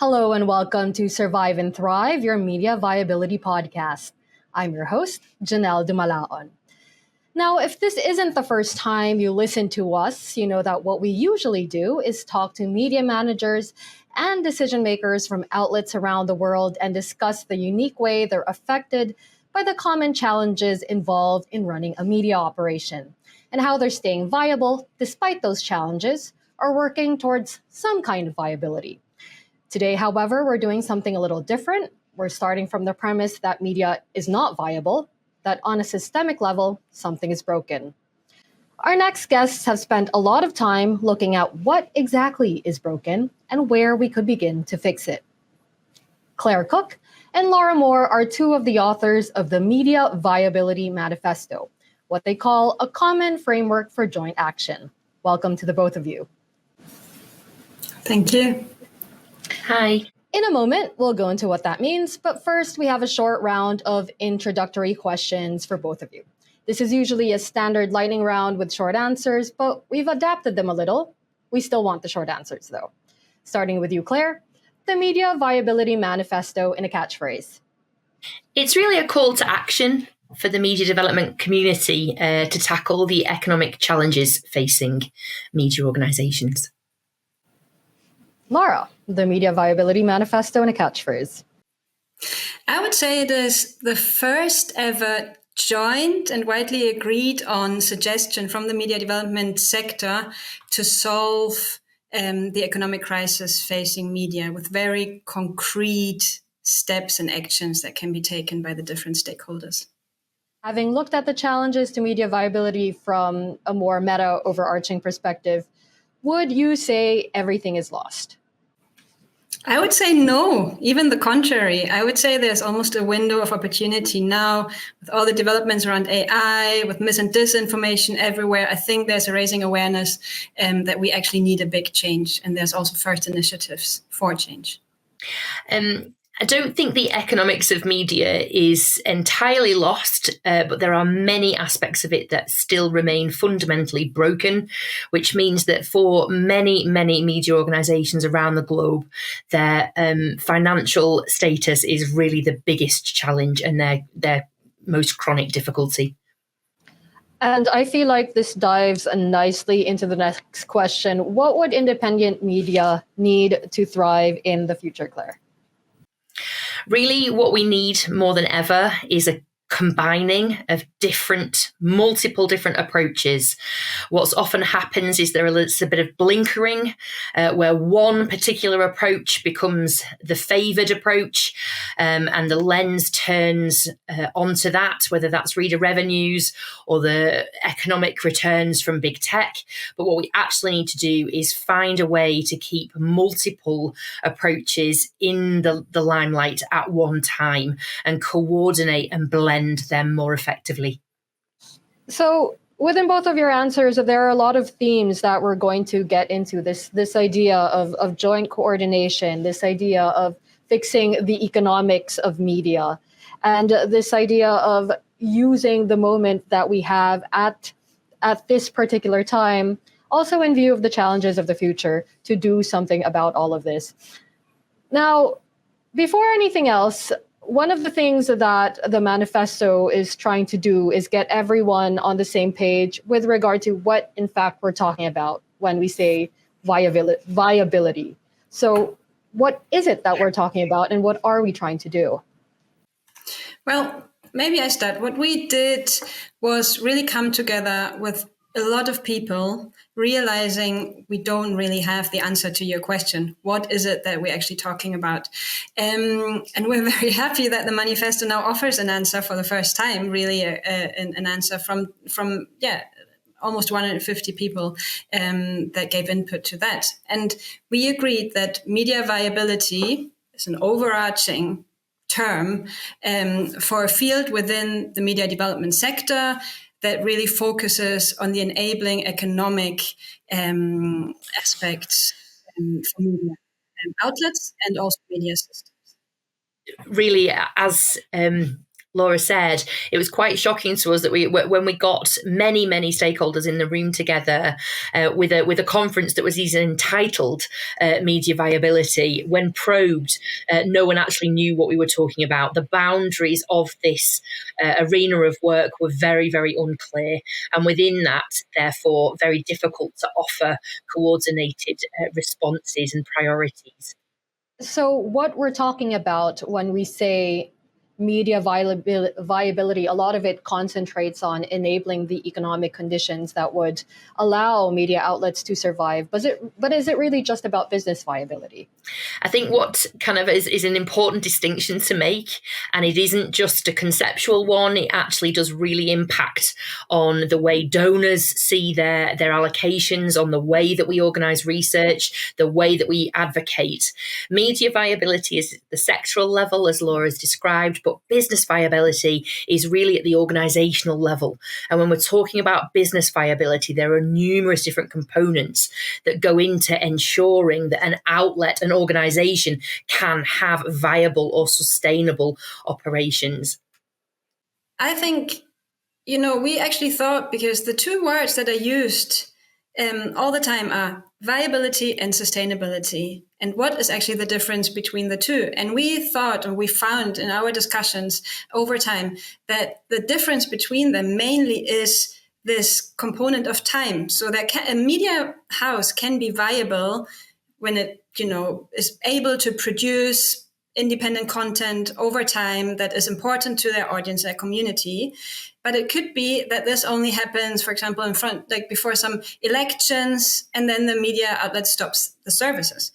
Hello and welcome to Survive and Thrive, your media viability podcast. I'm your host, Janelle Dumalaon. Now, if this isn't the first time you listen to us, you know that what we usually do is talk to media managers and decision makers from outlets around the world and discuss the unique way they're affected by the common challenges involved in running a media operation and how they're staying viable despite those challenges or working towards some kind of viability. Today, however, we're doing something a little different. We're starting from the premise that media is not viable, that on a systemic level, something is broken. Our next guests have spent a lot of time looking at what exactly is broken and where we could begin to fix it. Clare Cook and Laura Moore are two of the authors of the Media Viability Manifesto, what they call a common framework for joint action. Welcome to the both of you. Thank you. Hi. In a moment, we'll go into what that means, but first we have a short round of introductory questions for both of you. This is usually a standard lightning round with short answers, but we've adapted them a little. We still want the short answers, though. Starting with you, Clare, the Media Viability Manifesto in a catchphrase. It's really a call to action for the media development community to tackle the economic challenges facing media organisations. Laura, the Media Viability Manifesto in a catchphrase. I would say it is the first ever joint and widely agreed on suggestion from the media development sector to solve the economic crisis facing media with very concrete steps and actions that can be taken by the different stakeholders. Having looked at the challenges to media viability from a more meta overarching perspective, would you say everything is lost? I would say no, even the contrary. I would say there's almost a window of opportunity now with all the developments around AI, with mis and disinformation everywhere. I think there's a raising awareness that we actually need a big change. And there's also first initiatives for change. I don't think the economics of media is entirely lost, but there are many aspects of it that still remain fundamentally broken, which means that for many, many media organisations around the globe, their financial status is really the biggest challenge and their most chronic difficulty. And I feel like this dives nicely into the next question. What would independent media need to thrive in the future, Clare? Really, what we need more than ever is a combining of multiple different approaches. What's often happens is there's a bit of blinkering where one particular approach becomes the favoured approach and the lens turns onto that, whether that's reader revenues or the economic returns from big tech. But what we actually need to do is find a way to keep multiple approaches in the limelight at one time and coordinate and blend them more effectively. So within both of your answers, there are a lot of themes that we're going to get into. This idea of joint coordination, this idea of fixing the economics of media, and this idea of using the moment that we have at this particular time, also in view of the challenges of the future, to do something about all of this. Now, before anything else, one of the things that the manifesto is trying to do is get everyone on the same page with regard to what, in fact, we're talking about when we say viability. So what is it that we're talking about and what are we trying to do? Well, maybe I start. What we did was really come together with a lot of people realizing we don't really have the answer to your question. What is it that we're actually talking about? And we're very happy that the manifesto now offers an answer for the first time, really an answer from almost 150 people that gave input to that. And we agreed that media viability is an overarching term for a field within the media development sector that really focuses on the enabling economic aspects for media outlets and also media systems. Really, as Laura said, it was quite shocking to us that when we got many stakeholders in the room together with a conference that was even entitled Media Viability, when probed, no one actually knew what we were talking about. The boundaries of this arena of work were very unclear, and within that, therefore, very difficult to offer coordinated responses and priorities. So, what we're talking about when we say media viability, a lot of it concentrates on enabling the economic conditions that would allow media outlets to survive. But is it really just about business viability? I think what kind of is an important distinction to make, and it isn't just a conceptual one, it actually does really impact on the way donors see their allocations, on the way that we organise research, the way that we advocate. Media viability is at the sectoral level, as Laura's described, but business viability is really at the organisational level. And when we're talking about business viability, there are numerous different components that go into ensuring that an outlet, an organisation, can have viable or sustainable operations. I think, we actually thought, because the two words that are used all the time are viability and sustainability. And what is actually the difference between the two? And we thought, and we found in our discussions over time, that the difference between them mainly is this component of time. So that a media house can be viable when it, is able to produce independent content over time that is important to their audience, their community. But it could be that this only happens, for example, before some elections, and then the media outlet stops the services.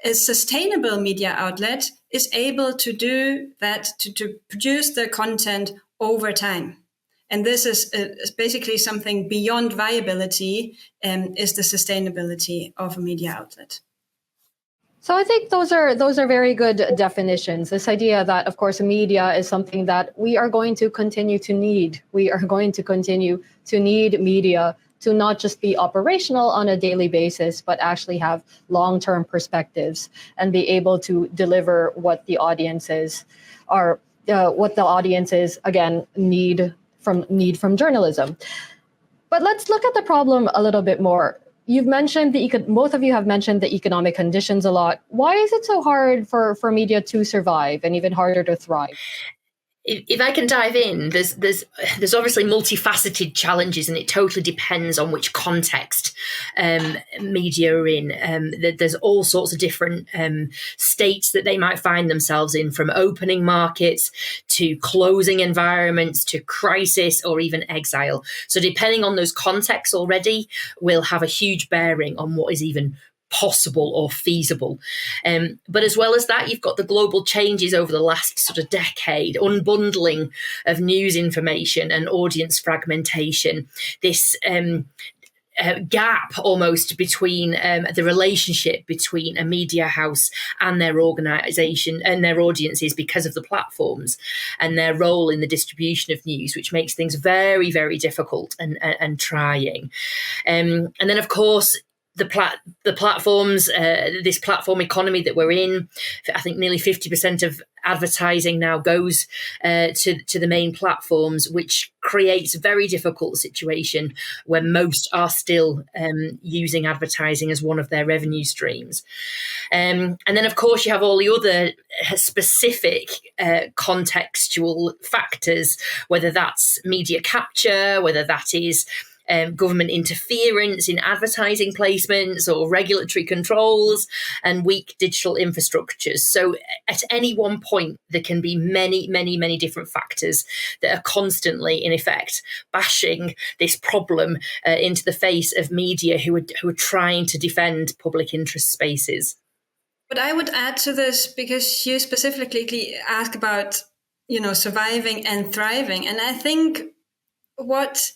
A sustainable media outlet is able to do that, to produce the content over time. And this is basically something beyond viability, is the sustainability of a media outlet. So I think those are very good definitions. This idea that, of course, media is something that we are going to continue to need. We are going to continue to need media to not just be operational on a daily basis, but actually have long-term perspectives and be able to deliver what the audiences are, again, need from journalism. But let's look at the problem a little bit more. You've mentioned both of you have mentioned the economic conditions a lot. Why is it so hard for media to survive and even harder to thrive? If I can dive in, there's obviously multifaceted challenges, and it totally depends on which context media are in. There's all sorts of different states that they might find themselves in, from opening markets to closing environments to crisis or even exile. So depending on those contexts already will have a huge bearing on what is even possible or feasible. But as well as that, you've got the global changes over the last sort of decade, unbundling of news information and audience fragmentation, this gap almost between the relationship between a media house and their organisation and their audiences because of the platforms and their role in the distribution of news, which makes things very difficult and trying. And then, of course, the platforms, this platform economy that we're in, I think nearly 50% of advertising now goes to the main platforms, which creates a very difficult situation where most are still using advertising as one of their revenue streams. And then, of course, you have all the other specific contextual factors, whether that's media capture, whether that is government interference in advertising placements or regulatory controls and weak digital infrastructures. So at any one point, there can be many different factors that are constantly, in effect, bashing this problem into the face of media who are trying to defend public interest spaces. But I would add to this, because you specifically ask about, surviving and thriving. And I think what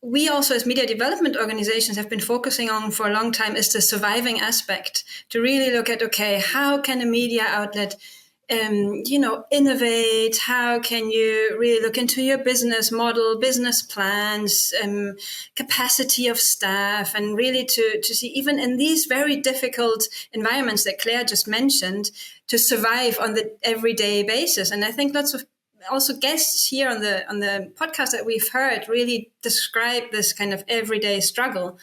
we also, as media development organizations, have been focusing on for a long time is the surviving aspect, to really look at, okay, how can a media outlet, innovate? How can you really look into your business model, business plans, capacity of staff, and really to see, even in these very difficult environments that Claire just mentioned, to survive on the everyday basis. And I think lots of also guests here on the podcast that we've heard really describe this kind of everyday struggle.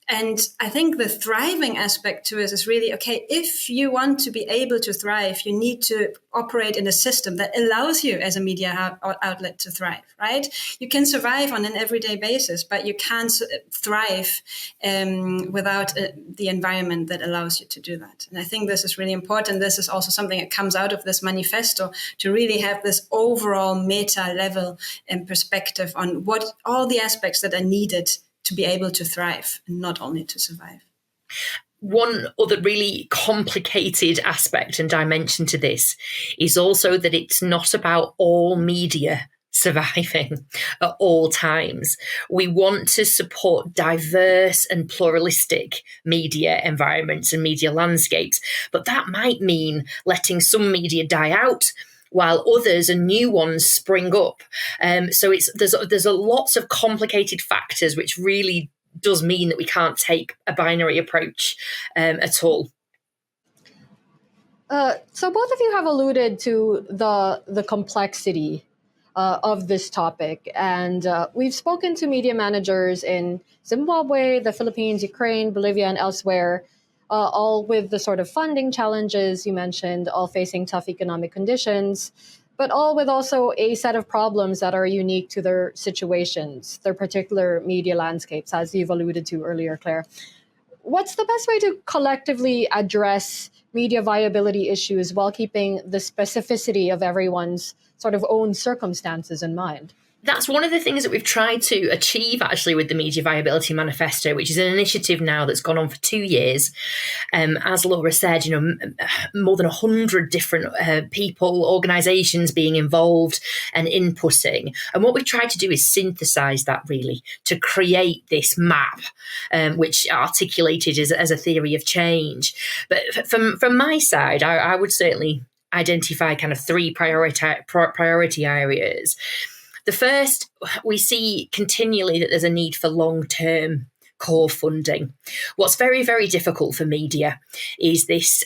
And I think the thriving aspect to it is really, okay, if you want to be able to thrive, you need to operate in a system that allows you as a media outlet to thrive, right? You can survive on an everyday basis, but you can't thrive without the environment that allows you to do that. And I think this is really important. This is also something that comes out of this manifesto, to really have this overall meta level and perspective on what all the aspects that are needed to be able to thrive and not only to survive. One other really complicated aspect and dimension to this is also that it's not about all media surviving at all times. We want to support diverse and pluralistic media environments and media landscapes, but that might mean letting some media die out while others and new ones spring up. So there's a lots of complicated factors, which really does mean that we can't take a binary approach at all. So both of you have alluded to the complexity of this topic, and we've spoken to media managers in Zimbabwe, the Philippines, Ukraine, Bolivia, and elsewhere, all with the sort of funding challenges you mentioned, all facing tough economic conditions, but all with also a set of problems that are unique to their situations, their particular media landscapes, as you've alluded to earlier, Claire. What's the best way to collectively address media viability issues while keeping the specificity of everyone's sort of own circumstances in mind? That's one of the things that we've tried to achieve actually with the Media Viability Manifesto, which is an initiative now that's gone on for 2 years. As Laura said, more than 100 different people, organisations being involved and inputting. And what we've tried to do is synthesise that really to create this map, which articulated as a theory of change. But from my side, I would certainly identify kind of 3 priority areas. The first, we see continually that there's a need for long-term core funding. What's very, very difficult for media is this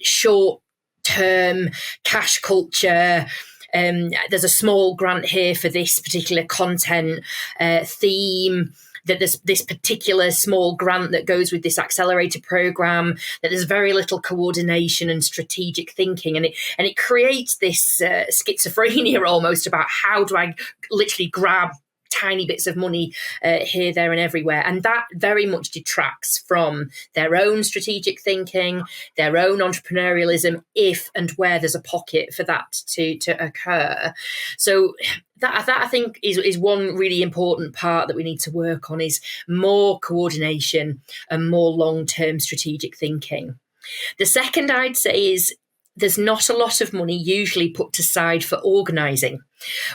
short-term cash culture. There's a small grant here for this particular content theme, that there's this particular small grant that goes with this accelerator program, that there's very little coordination and strategic thinking. And it creates this schizophrenia almost about how do I literally grab tiny bits of money here, there and everywhere. And that very much detracts from their own strategic thinking, their own entrepreneurialism, if and where there's a pocket for that to occur. So that I think is one really important part that we need to work on, is more coordination and more long-term strategic thinking. The second I'd say is there's not a lot of money usually put aside for organising,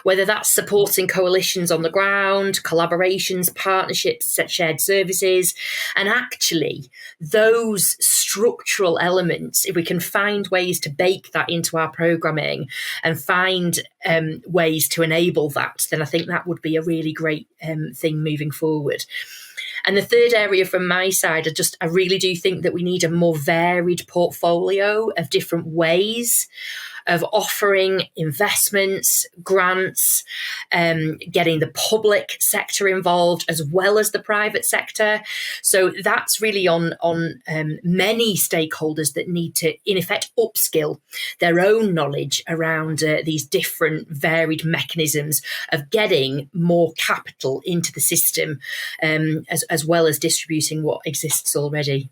whether that's supporting coalitions on the ground, collaborations, partnerships, shared services. And actually, those structural elements, if we can find ways to bake that into our programming and find ways to enable that, then I think that would be a really great thing moving forward. And the third area from my side, I really do think that we need a more varied portfolio of different ways of offering investments, grants, getting the public sector involved as well as the private sector. So that's really on many stakeholders that need to, in effect, upskill their own knowledge around these different varied mechanisms of getting more capital into the system, as well as distributing what exists already.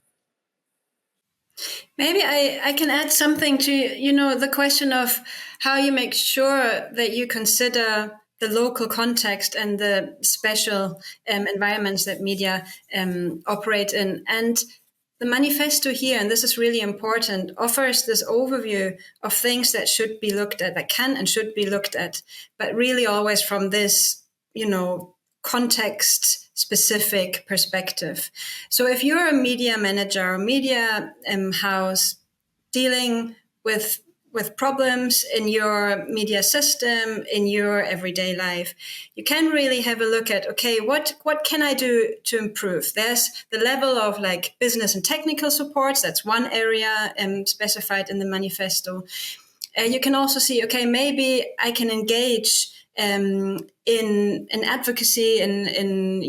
Maybe I can add something to, the question of how you make sure that you consider the local context and the special environments that media operate in. And the manifesto here, and this is really important, offers this overview of things that should be looked at, that can and should be looked at, but really always from this, context specific perspective. So if you're a media manager or media house dealing with problems in your media system, in your everyday life, you can really have a look at, okay, what can I do to improve? There's the level of business and technical supports. That's one area specified in the manifesto. You can also see, okay, maybe I can engage in advocacy, in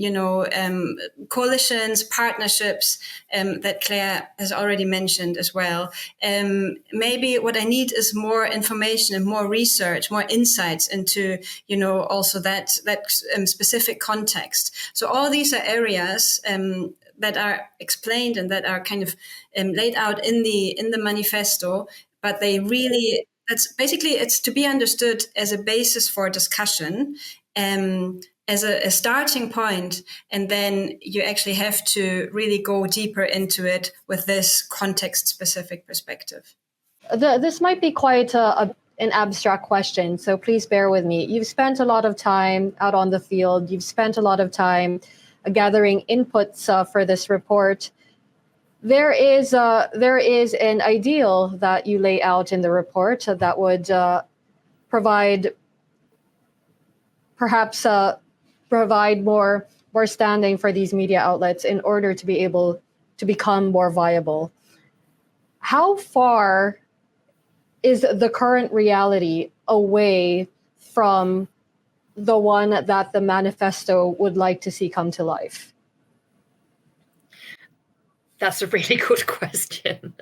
coalitions, partnerships that Claire has already mentioned as well. Maybe what I need is more information and more research, more insights into, also that specific context. So all these are areas that are explained and that are kind of laid out in the manifesto, but they really, that's basically, it's to be understood as a basis for discussion, as a starting point, and then you actually have to really go deeper into it with this context specific perspective. This might be quite an abstract question, so please bear with me. You've spent a lot of time out on the field. You've spent a lot of time gathering inputs for this report. There is an ideal that you lay out in the report that would provide more standing for these media outlets in order to be able to become more viable. How far is the current reality away from the one that the manifesto would like to see come to life? That's a really good question.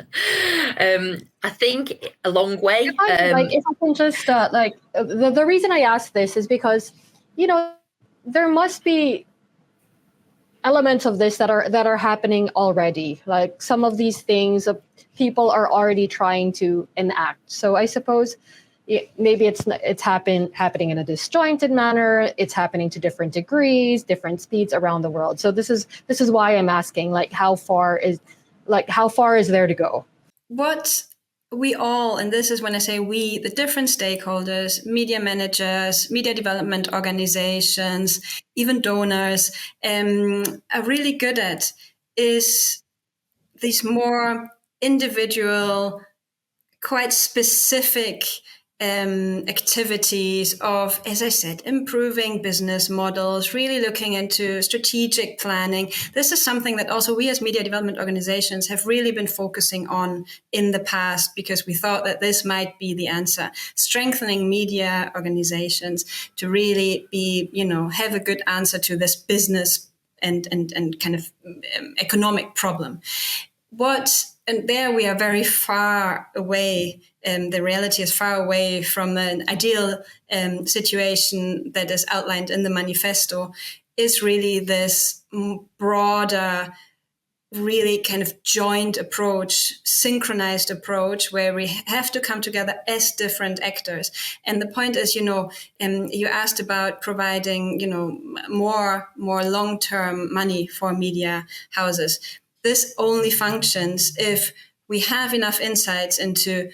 I think a long way. If I can just the reason I ask this is because there must be elements of this that are happening already. Like some of these things, people are already trying to enact. So I suppose maybe it's happening in a disjointed manner. It's happening to different degrees, different speeds around the world. So this is why I'm asking, how far is there to go? What we all, and this is when I say we, the different stakeholders, media managers, media development organizations, even donors, are really good at is these more individual, quite specific activities of, as I said, improving business models, really looking into strategic planning. This is something that also we as media development organizations have really been focusing on in the past, because we thought that this might be the answer. Strengthening media organizations to really be, have a good answer to this business and kind of economic problem. And there we are very far away. The reality is far away from an ideal situation that is outlined in the manifesto. Is really this broader, really kind of joint approach, synchronized approach, where we have to come together as different actors. And the point is, you asked about providing, more long-term money for media houses. This only functions if we have enough insights into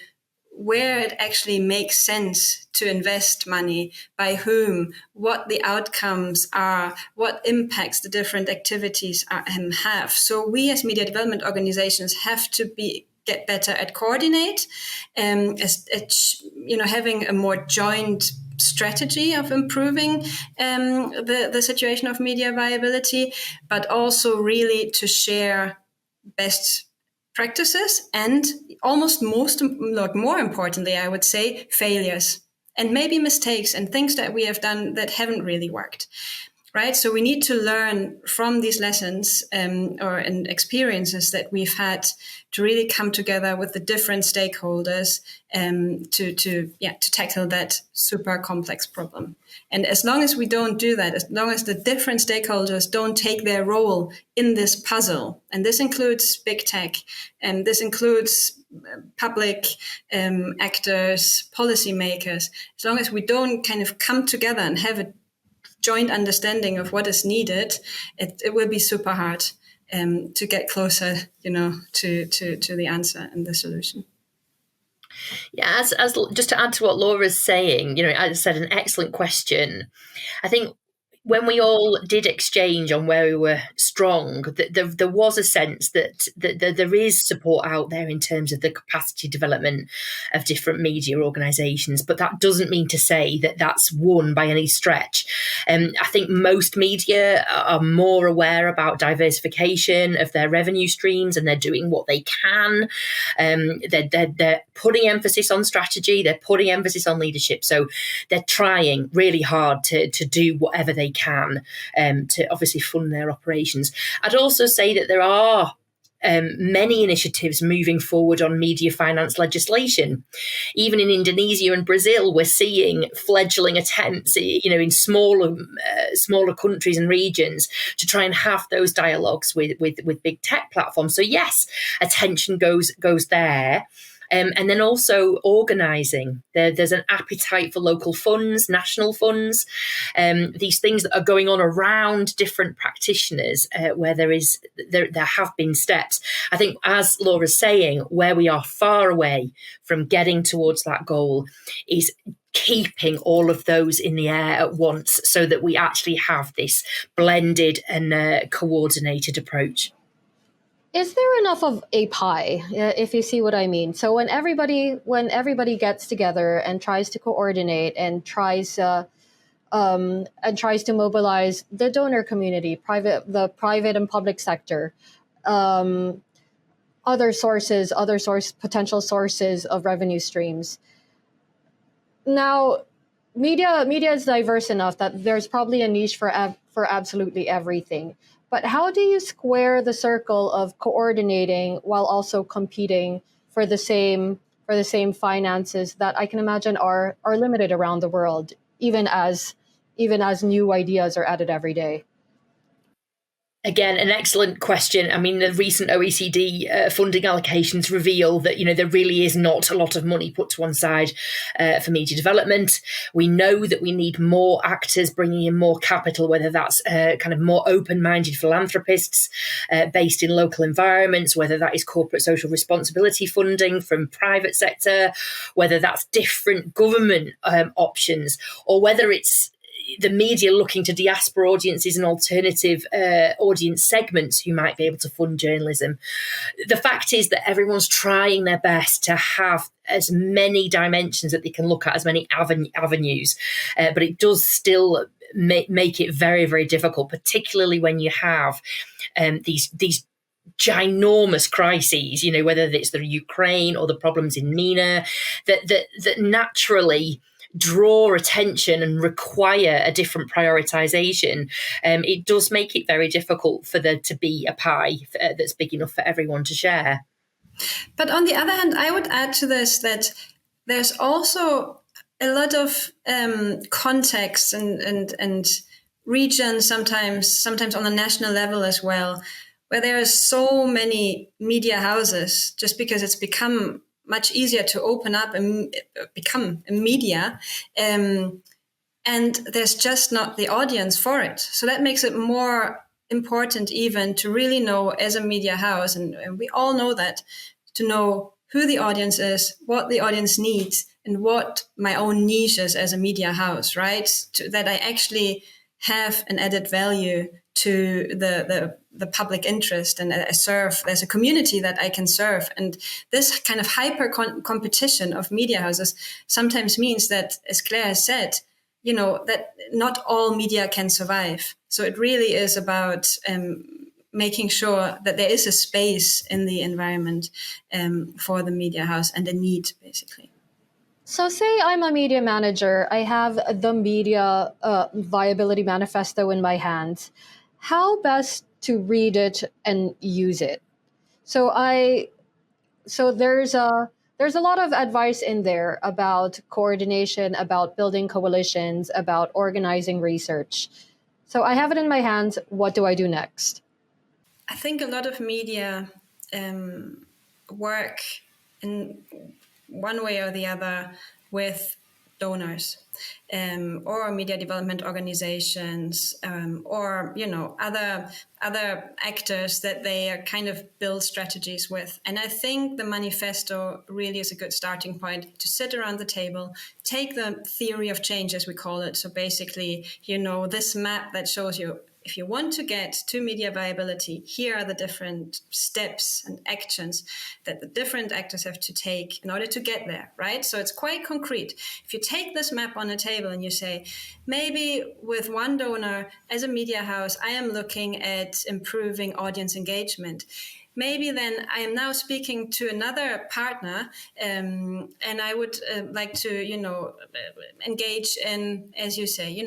where it actually makes sense to invest money, by whom, what the outcomes are, what impacts the different activities have. So we as media development organizations have to get better at coordinate, having a more joint strategy of improving the situation of media viability, but also really to share best practices and almost more importantly, I would say, failures and maybe mistakes and things that we have done that haven't really worked. Right. So we need to learn from these lessons and experiences that we've had to really come together with the different stakeholders to tackle that super complex problem. And as long as we don't do that, as long as the different stakeholders don't take their role in this puzzle, and this includes big tech, and this includes public actors, policymakers, as long as we don't kind of come together and have a joint understanding of what is needed, it will be super hard to get closer, to the answer and the solution. Yeah, as just to add to what Laura's saying, as I said, an excellent question. I think when we all did exchange on where we were strong, there was a sense that there is support out there in terms of the capacity development of different media organisations, but that doesn't mean to say that that's won by any stretch. I think most media are more aware about diversification of their revenue streams, and they're doing what they can. They're putting emphasis on strategy, they're putting emphasis on leadership, so they're trying really hard to do whatever they can to obviously fund their operations. I'd also say that there are many initiatives moving forward on media finance legislation. Even in Indonesia and Brazil, we're seeing fledgling attempts, in smaller countries and regions to try and have those dialogues with big tech platforms. So yes, attention goes there. And then also organising. There's an appetite for local funds, national funds, these things that are going on around different practitioners where there have been steps. I think, as Laura's saying, where we are far away from getting towards that goal is keeping all of those in the air at once so that we actually have this blended and coordinated approach. Is there enough of a pie, if you see what I mean? So when everybody gets together and tries to coordinate and tries to mobilize the donor community, the private and public sector, other potential sources of revenue streams. Now, media is diverse enough that there's probably a niche for absolutely everything. But how do you square the circle of coordinating while also competing for the same finances that I can imagine are limited around the world, even as new ideas are added every day? Again, an excellent question. I mean, the recent OECD funding allocations reveal that, there really is not a lot of money put to one side for media development. We know that we need more actors bringing in more capital, whether that's kind of more open-minded philanthropists based in local environments, whether that is corporate social responsibility funding from private sector, whether that's different government options, or whether it's the media looking to diaspora audiences and alternative audience segments who might be able to fund journalism. The fact is that everyone's trying their best to have as many dimensions that they can look at, as many avenues, but it does still make it very, very difficult, particularly when you have these ginormous crises, whether it's the Ukraine or the problems in MENA, that naturally draw attention and require a different prioritization. It does make it very difficult for there to be a pie that's big enough for everyone to share. But on the other hand, I would add to this that there's also a lot of context and regions, sometimes on a national level as well, where there are so many media houses just because it's become much easier to open up and become a media. And there's just not the audience for it. So that makes it more important even to really know as a media house, and we all know that, to know who the audience is, what the audience needs, and what my own niche is as a media house, right? That I actually have an added value to the public interest, and I serve, there's a community that I can serve. And this kind of hyper competition of media houses sometimes means that, as Claire has said, that not all media can survive. So it really is about making sure that there is a space in the environment for the media house and a need, basically. So say I'm a media manager, I have the Media Viability Manifesto in my hands. How best to read it and use it? So there's a lot of advice in there about coordination, about building coalitions, about organizing research. So I have it in my hands. What do I do next? I think a lot of media work in one way or the other with donors or media development organizations or other actors that they are kind of build strategies with. And I think the manifesto really is a good starting point to sit around the table, take the theory of change, as we call it. So basically, this map that shows you, if you want to get to media viability, here are the different steps and actions that the different actors have to take in order to get there, right? So it's quite concrete. If you take this map on a table and you say, maybe with one donor as a media house, I am looking at improving audience engagement. Maybe then I am now speaking to another partner and I would like to, engage in, as you say,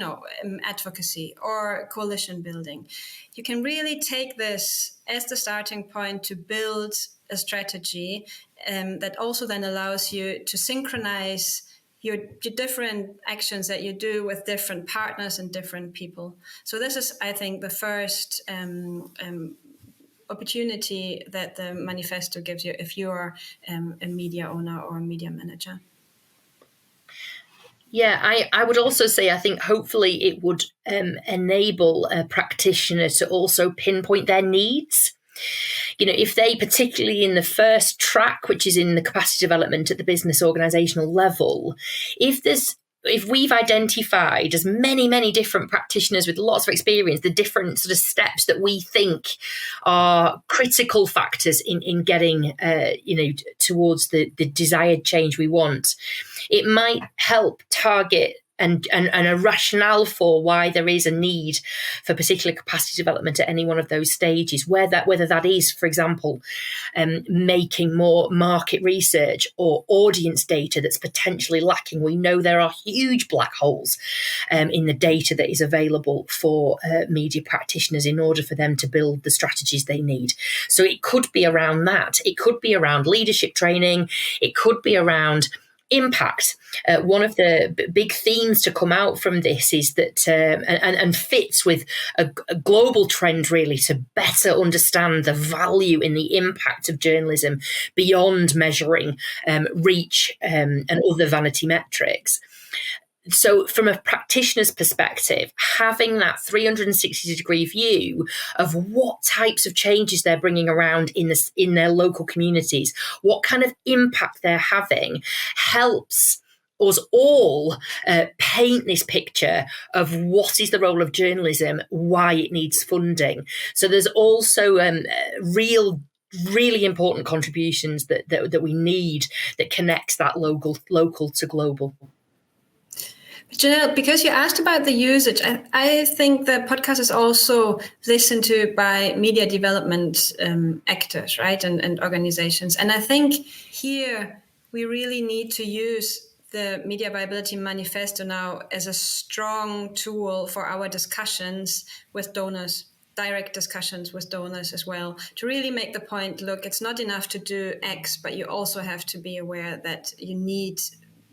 advocacy or coalition building. You can really take this as the starting point to build a strategy that also then allows you to synchronize your different actions that you do with different partners and different people. So this is, I think, the first opportunity that the manifesto gives you if you are a media owner or a media manager. Yeah, I would also say, I think hopefully it would enable a practitioner to also pinpoint their needs. If they, particularly in the first track, which is in the capacity development at the business organizational level, if we've identified as many different practitioners with lots of experience, the different sort of steps that we think are critical factors in getting, towards the desired change we want, it might help target and a rationale for why there is a need for particular capacity development at any one of those stages, whether that is, for example, making more market research or audience data that's potentially lacking. We know there are huge black holes in the data that is available for media practitioners in order for them to build the strategies they need. So it could be around that. It could be around leadership training. It could be around impact. One of the big themes to come out from this is that, and fits with a global trend really, to better understand the value in the impact of journalism beyond measuring reach and other vanity metrics. So from a practitioner's perspective, having that 360-degree view of what types of changes they're bringing around in their local communities, what kind of impact they're having, helps us all paint this picture of what is the role of journalism, why it needs funding. So there's also really important contributions that we need that connects that local to global. Janelle, because you asked about the usage, I think the podcast is also listened to by media development actors, right, and organizations. And I think here we really need to use the Media Viability Manifesto now as a strong tool for our discussions with donors, direct discussions with donors as well, to really make the point, look, it's not enough to do X, but you also have to be aware that you need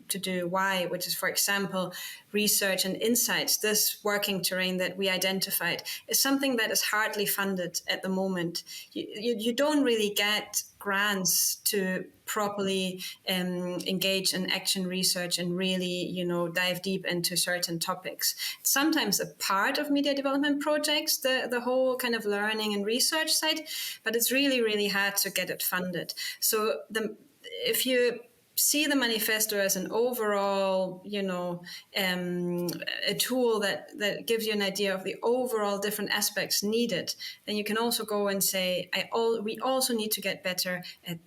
to do Y, which is, for example, research and insights. This working terrain that we identified is something that is hardly funded at the moment. You don't really get grants to properly engage in action research and really, dive deep into certain topics. It's sometimes a part of media development projects, the whole kind of learning and research side, but it's really, really hard to get it funded. So if you see the manifesto as an overall, a tool that gives you an idea of the overall different aspects needed, then you can also go and say, we also need to get better at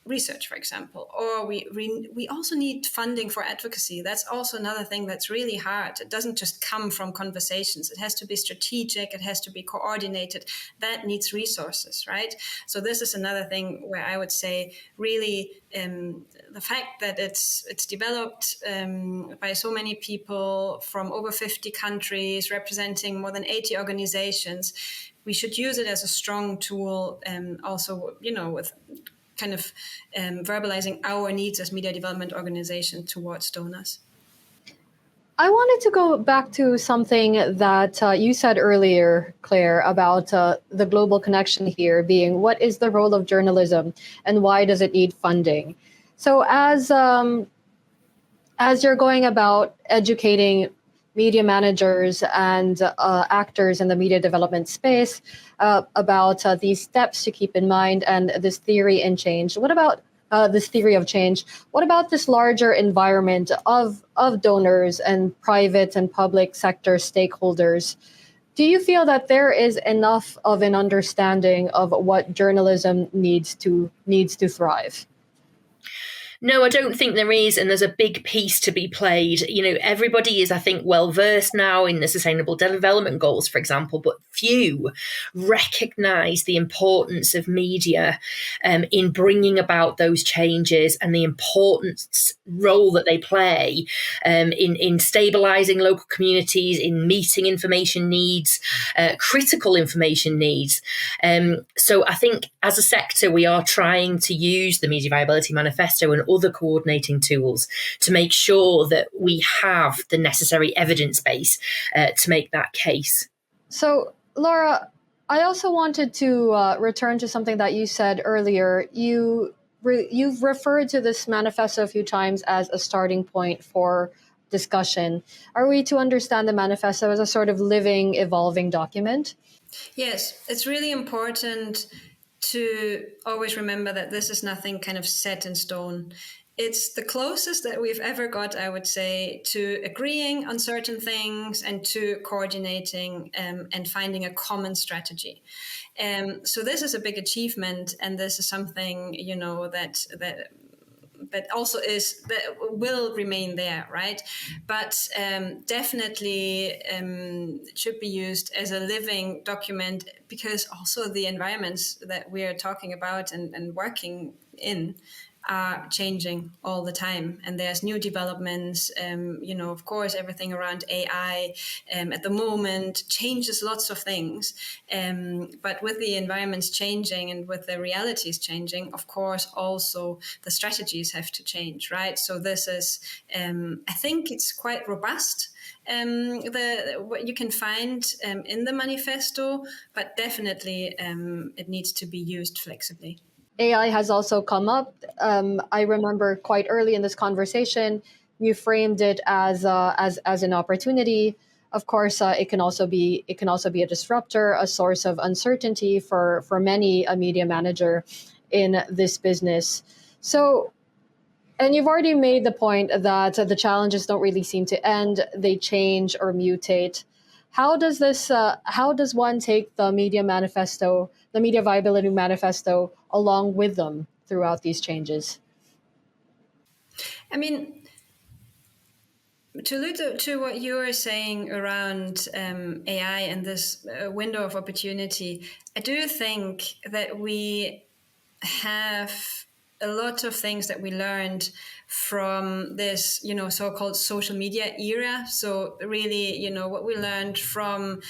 research, for example, or we also need funding for advocacy. That's also another thing that's really hard. It doesn't just come from conversations. It has to be strategic. It has to be coordinated. That needs resources, right? So this is another thing where I would say really the fact that it's developed by so many people from over 50 countries, representing more than 80 organizations, we should use it as a strong tool, also, with kind of verbalizing our needs as media development organization towards donors. I wanted to go back to something that you said earlier, Claire, about the global connection here being, what is the role of journalism and why does it need funding? So as As you're going about educating media managers and actors in the media development space about these steps to keep in mind and this theory and change, what about this theory of change? What about this larger environment of donors and private and public sector stakeholders? Do you feel that there is enough of an understanding of what journalism needs to thrive? No, I don't think there is, and there's a big piece to be played. Everybody is, I think, well versed now in the Sustainable Development Goals, for example, but few recognise the importance of media in bringing about those changes and the important role that they play in stabilising local communities, in meeting information needs, critical information needs. So I think as a sector, we are trying to use the Media Viability Manifesto and other coordinating tools to make sure that we have the necessary evidence base to make that case. So, Laura, I also wanted to return to something that you said earlier. You've referred to this manifesto a few times as a starting point for discussion. Are we to understand the manifesto as a sort of living, evolving document? Yes, it's really important to always remember that this is nothing kind of set in stone. It's the closest that we've ever got, I would say, to agreeing on certain things and to coordinating and finding a common strategy. So this is a big achievement, and this is something that also that will remain there, right? But definitely it should be used as a living document, because also the environments that we are talking about and working in are changing all the time, and there's new developments. Of course, everything around AI at the moment changes lots of things. But with the environments changing and with the realities changing, of course, also the strategies have to change, right? So this is, I think, it's quite robust. What you can find in the manifesto, but definitely it needs to be used flexibly. AI has also come up. I remember quite early in this conversation, you framed it as an opportunity. Of course, it can also be a disruptor, a source of uncertainty for many a media manager in this business. So, and you've already made the point that the challenges don't really seem to end; they change or mutate. How does this? How does one take the Media Viability Manifesto, along with them throughout these changes? I mean, to allude to what you were saying around AI and this window of opportunity, I do think that we have a lot of things that we learned from this, so-called social media era. So really, what we learned from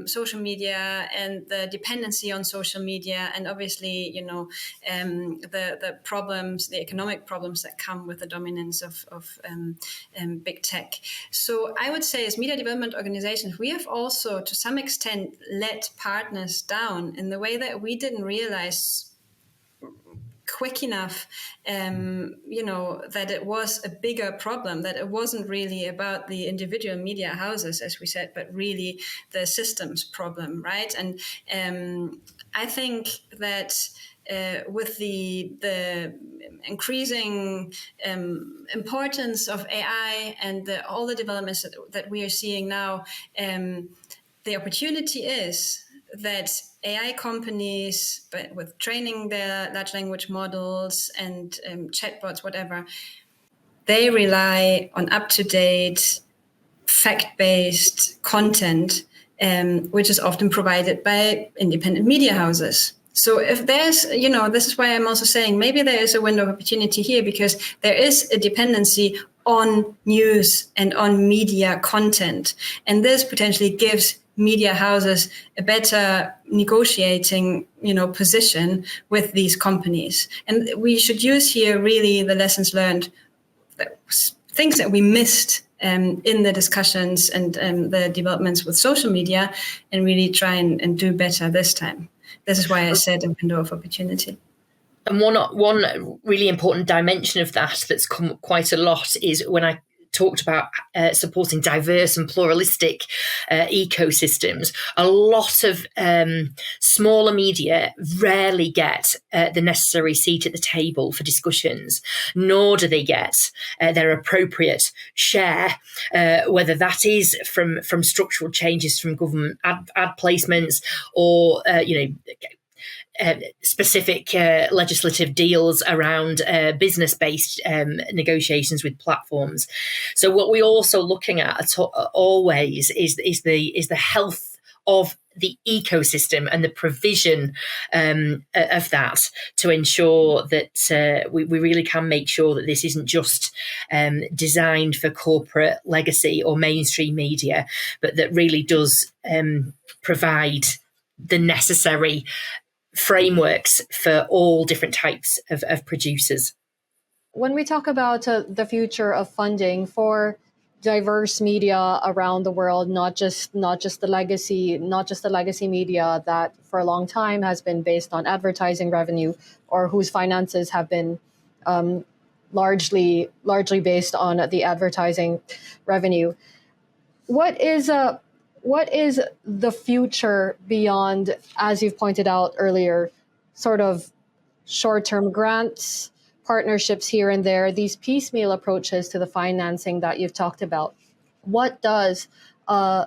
social media and the dependency on social media, and obviously, the problems, the economic problems that come with the dominance of big tech. So I would say, as media development organizations, we have also, to some extent, let partners down in the way that we didn't realize quick enough, that it was a bigger problem, that it wasn't really about the individual media houses, as we said, but really the systems problem, right? And I think that with the increasing importance of AI and all the developments that we are seeing now, the opportunity is that AI companies, but with training their large language models and chatbots, whatever, they rely on up-to-date, fact-based content, which is often provided by independent media houses. So if there's, this is why I'm also saying maybe there is a window of opportunity here, because there is a dependency on news and on media content. And this potentially gives media houses a better negotiating, position with these companies. And we should use here really the lessons learned, things that we missed in the discussions and the developments with social media, and really try and do better this time. This is why I said a window of opportunity. And one really important dimension of that that's come quite a lot is when I talked about supporting diverse and pluralistic ecosystems. A lot of smaller media rarely get the necessary seat at the table for discussions, nor do they get their appropriate share, whether that is from structural changes from government ad placements or specific legislative deals around business-based negotiations with platforms. So what we're also looking at always is the health of the ecosystem and the provision of that to ensure that we really can make sure that this isn't just designed for corporate legacy or mainstream media, but that really does provide the necessary frameworks for all different types of producers. When we talk about the future of funding for diverse media around the world, not just the legacy media that for a long time has been based on advertising revenue or whose finances have been largely based on the advertising revenue, what is the future beyond, as you've pointed out earlier, sort of short-term grants, partnerships here and there, these piecemeal approaches to the financing that you've talked about? What does a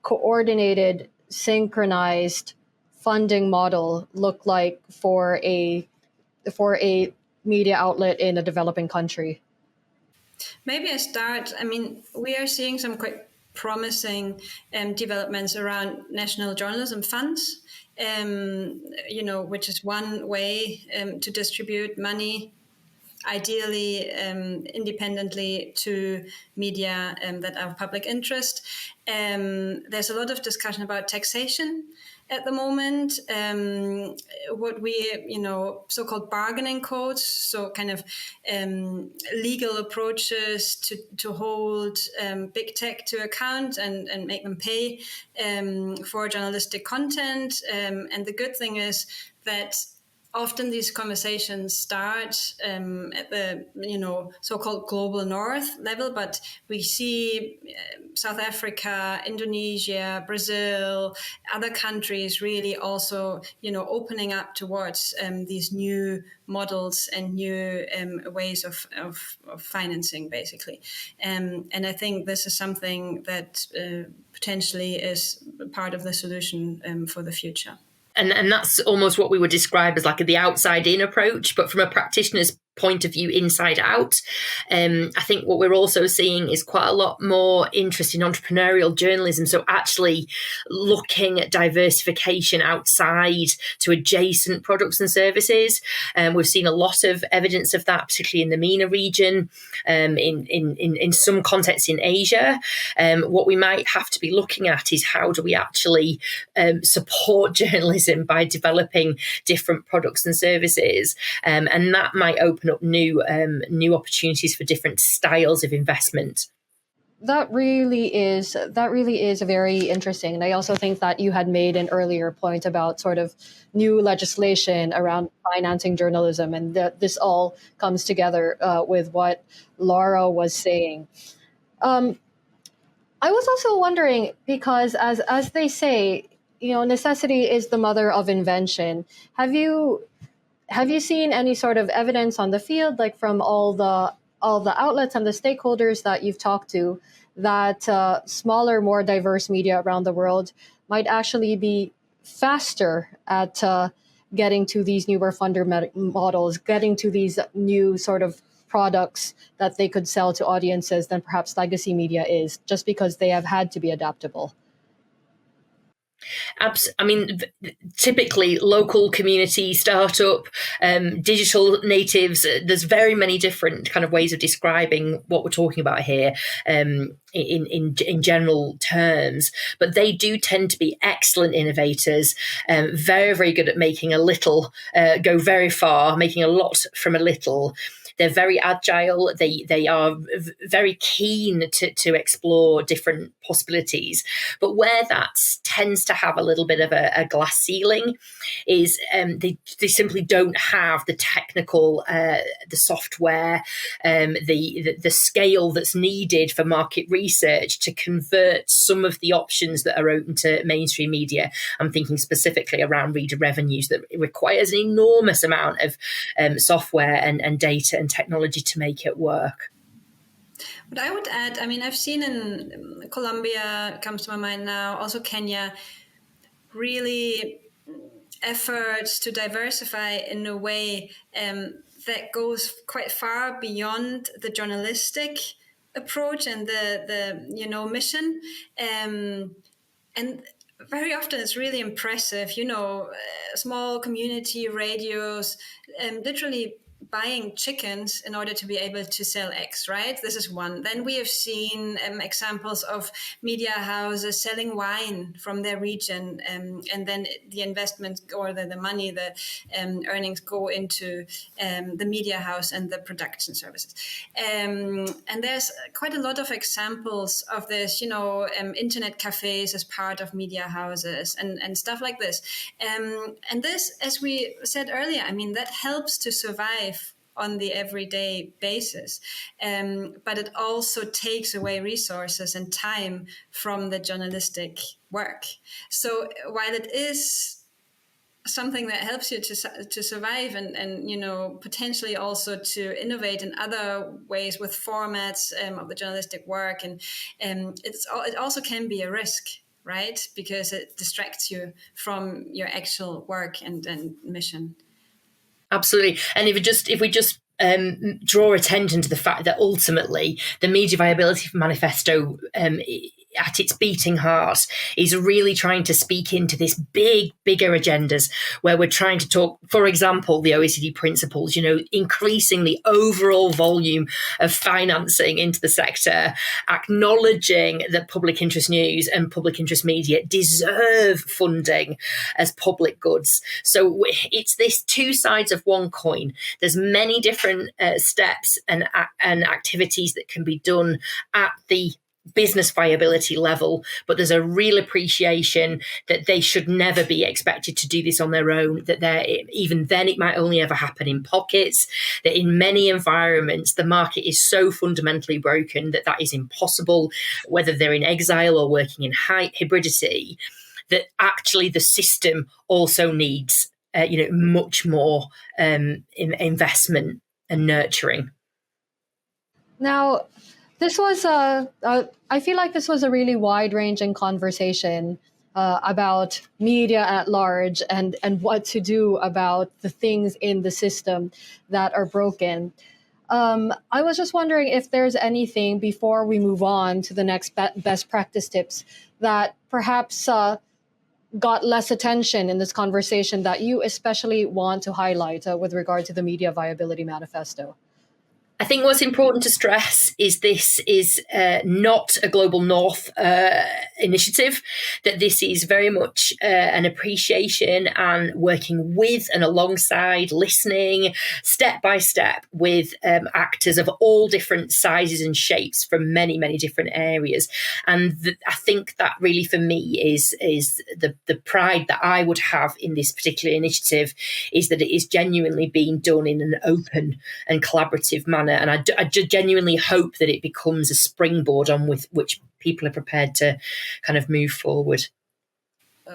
coordinated, synchronized funding model look like for a media outlet in a developing country? Maybe I start. I mean, we are seeing some quite promising developments around national journalism funds, which is one way to distribute money, ideally independently, to media that are of public interest. There's a lot of discussion about taxation at the moment. What we, so-called bargaining codes, so kind of legal approaches to hold big tech to account and make them pay for journalistic content. And the good thing is that often these conversations start at the so-called global north level, but we see South Africa, Indonesia, Brazil, other countries really also opening up towards these new models and new ways of financing, basically. And I think this is something that potentially is part of the solution for the future. And that's almost what we would describe as like the outside-in approach, but from a practitioner's point of view, inside out. I think what we're also seeing is quite a lot more interest in entrepreneurial journalism. So actually looking at diversification outside to adjacent products and services. We've seen a lot of evidence of that, particularly in the MENA region, in some contexts in Asia. What we might have to be looking at is how do we actually support journalism by developing different products and services, and that might open up new opportunities for different styles of investment. That really is very interesting. And I also think that you had made an earlier point about sort of new legislation around financing journalism, and that this all comes together with what Laura was saying. I was also wondering, because as they say, necessity is the mother of invention. Have you seen any sort of evidence on the field, like from all the outlets and the stakeholders that you've talked to, that smaller, more diverse media around the world might actually be faster at getting to these newer funder models, getting to these new sort of products that they could sell to audiences than perhaps legacy media is, just because they have had to be adaptable? I mean, typically local community, startup, digital natives, there's very many different kind of ways of describing what we're talking about here in general terms, but they do tend to be excellent innovators, very, very good at making a little go very far, making a lot from a little. They're very agile. They are very keen to explore different possibilities. But where that tends to have a little bit of a glass ceiling is they simply don't have the technical, the software, the scale that's needed for market research to convert some of the options that are open to mainstream media. I'm thinking specifically around reader revenues, that it requires an enormous amount of software and data and technology to make it work. But I would add, I mean, I've seen in Colombia, comes to my mind now, also Kenya, really efforts to diversify in a way that goes quite far beyond the journalistic approach and the mission. And very often it's really impressive, small community radios, literally buying chickens in order to be able to sell eggs, right? This is one. Then we have seen examples of media houses selling wine from their region, and then the investment or the money, the earnings go into the media house and the production services. And there's quite a lot of examples of this, internet cafes as part of media houses and stuff like this. And this, as we said earlier, I mean, that helps to survive on the everyday basis. But it also takes away resources and time from the journalistic work. So while it is something that helps you to survive and potentially also to innovate in other ways with formats of the journalistic work, and it also can be a risk, right? Because it distracts you from your actual work and mission. Absolutely. And if we just draw attention to the fact that ultimately the Media Viability Manifesto, at its beating heart, is really trying to speak into this bigger agendas where we're trying to talk, for example, the OECD principles, increasing the overall volume of financing into the sector, acknowledging that public interest news and public interest media deserve funding as public goods. So it's this two sides of one coin. There's many different steps and activities that can be done at the business viability level, but there's a real appreciation that they should never be expected to do this on their own, that even then it might only ever happen in pockets, that in many environments the market is so fundamentally broken that is impossible, whether they're in exile or working in hybridity, that actually the system also needs much more investment and nurturing. Now, this was I feel like this was a really wide-ranging conversation about media at large and what to do about the things in the system that are broken. I was just wondering if there's anything before we move on to the next best practice tips that perhaps got less attention in this conversation that you especially want to highlight with regard to the Media Viability Manifesto. I think what's important to stress is this is not a global north initiative, that this is very much an appreciation and working with and alongside, listening step by step with actors of all different sizes and shapes from many, many different areas. And I think that really for me is the pride that I would have in this particular initiative is that it is genuinely being done in an open and collaborative manner. And I genuinely hope that it becomes a springboard on with which people are prepared to kind of move forward.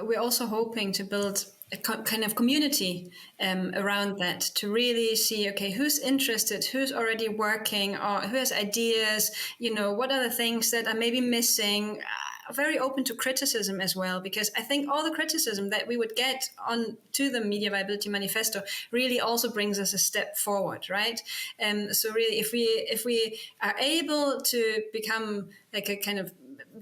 We're also hoping to build a kind of community around that, to really see, okay, who's interested, who's already working, or who has ideas, what are the things that are maybe missing. Very open to criticism as well, because I think all the criticism that we would get on to the Media Viability Manifesto really also brings us a step forward, right? So really, if we are able to become like a kind of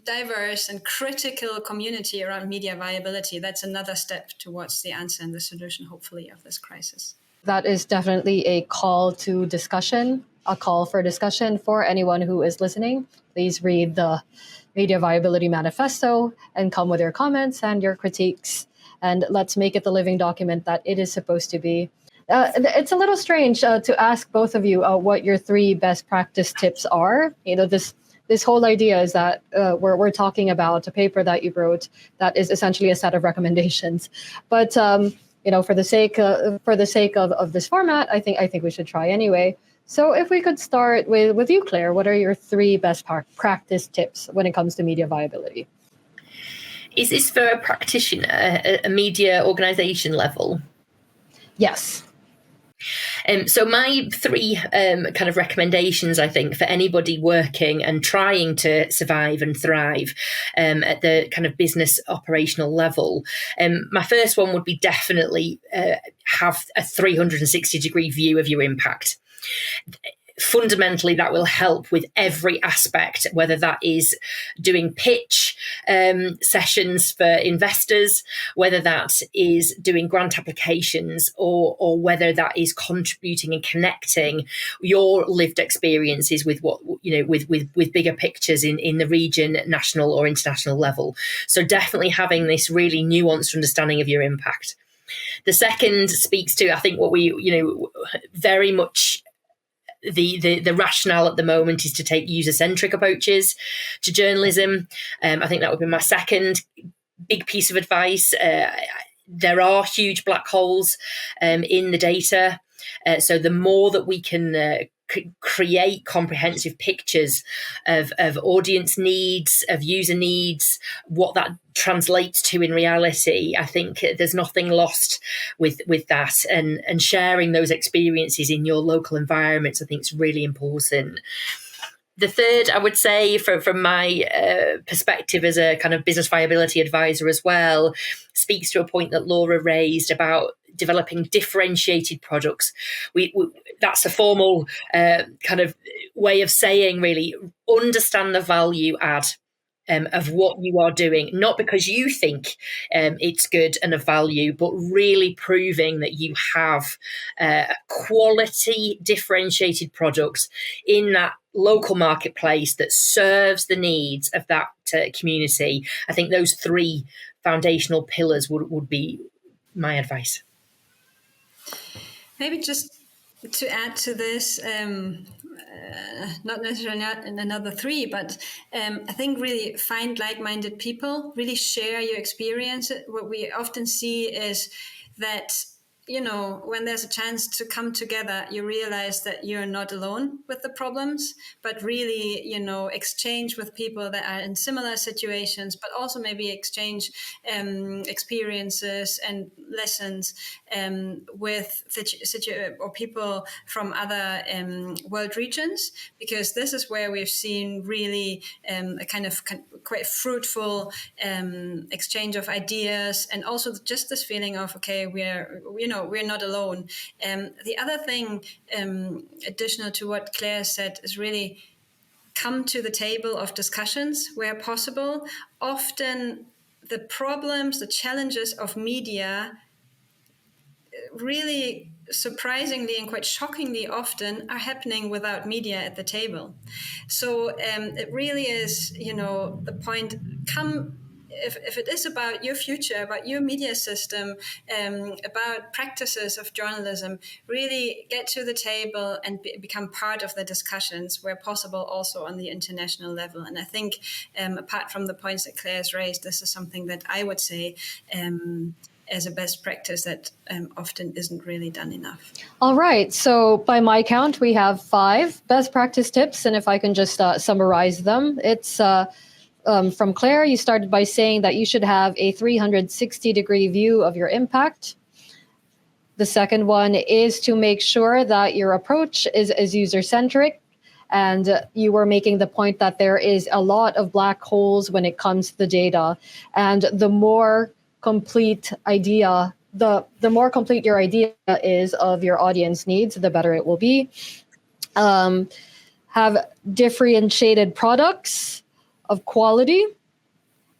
diverse and critical community around media viability, that's another step towards the answer and the solution, hopefully, of this crisis. That is definitely a call to discussion, a call for discussion for anyone who is listening. Please read the Media Viability Manifesto and come with your comments and your critiques. And let's make it the living document that it is supposed to be. It's a little strange to ask both of you what your 3 best practice tips are. This whole idea is that we're talking about a paper that you wrote that is essentially a set of recommendations. But for the sake of this format, I think we should try anyway. So if we could start with you, Claire, what are your 3 best practice tips when it comes to media viability? Is this for a practitioner, a media organisation level? Yes. So my 3 kind of recommendations, I think, for anybody working and trying to survive and thrive at the kind of business operational level. My first one would be definitely have a 360-degree view of your impact. Fundamentally, that will help with every aspect, whether that is doing pitch sessions for investors, whether that is doing grant applications, or whether that is contributing and connecting your lived experiences with what with bigger pictures in the region, national or international level. So definitely having this really nuanced understanding of your impact. The second speaks to, I think, what we very much. The rationale at the moment is to take user-centric approaches to journalism. I think that would be my second big piece of advice. There are huge black holes in the data. So the more that we can create comprehensive pictures of audience needs, of user needs, what that translates to in reality, I think there's nothing lost with that, and sharing those experiences in your local environments, I think, is really important. The third, I would say, from my perspective as a kind of business viability advisor as well, speaks to a point that Laura raised about developing differentiated products. That's a formal kind of way of saying, really, understand the value add of what you are doing, not because you think it's good and of value, but really proving that you have quality differentiated products in that local marketplace that serves the needs of that community. I think those 3 foundational pillars would be my advice. Maybe just to add to this, not necessarily another 3, but I think really find like-minded people, really share your experience. What we often see is that, when there's a chance to come together, you realize that you're not alone with the problems, but really, exchange with people that are in similar situations, but also maybe exchange experiences and lessons with or people from other world regions, because this is where we've seen really a kind of quite fruitful exchange of ideas, and also just this feeling of, okay, we're not alone. The other thing, additional to what Claire said, is really come to the table of discussions where possible. Often the problems, the challenges of media really surprisingly and quite shockingly often are happening without media at the table. So it really is, the point, come, if it is about your future, about your media system, about practices of journalism, really get to the table and become part of the discussions where possible, also on the international level. And I think apart from the points that Claire's raised, this is something that I would say as a best practice that often isn't really done enough. All right. So by my count, we have 5 best practice tips. And if I can just summarize them, it's from Claire, you started by saying that you should have a 360-degree view of your impact. The second one is to make sure that your approach is user-centric. And you were making the point that there is a lot of black holes when it comes to the data. And the more complete idea, the more complete your idea is of your audience needs, the better it will be. Have differentiated products of quality.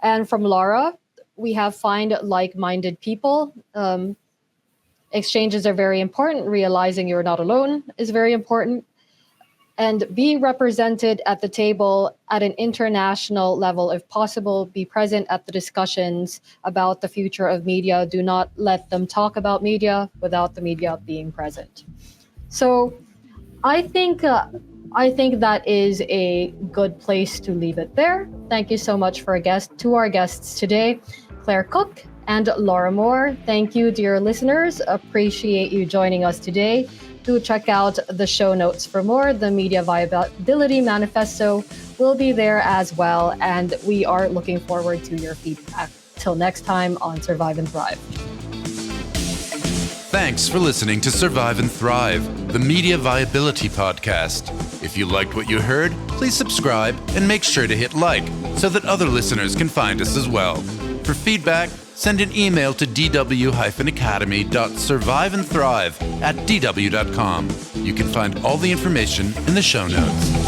And from Laura, we have find like-minded people. Exchanges are very important. Realizing you're not alone is very important. and be represented at the table at an international level. If possible, be present at the discussions about the future of media. Do not let them talk about media without the media being present. So I think that is a good place to leave it there. Thank you so much to our guests today, Clare Cook and Laura Moore. Thank you, dear listeners. Appreciate you joining us today. Do check out the show notes for more. The Media Viability Manifesto will be there as well, and we are looking forward to your feedback. Till next time on Survive and Thrive. Thanks for listening to Survive and Thrive, the Media Viability Podcast. If you liked what you heard, please subscribe and make sure to hit like so that other listeners can find us as well. For feedback, send an email to dw-academy.surviveandthrive@dw.com. You can find all the information in the show notes.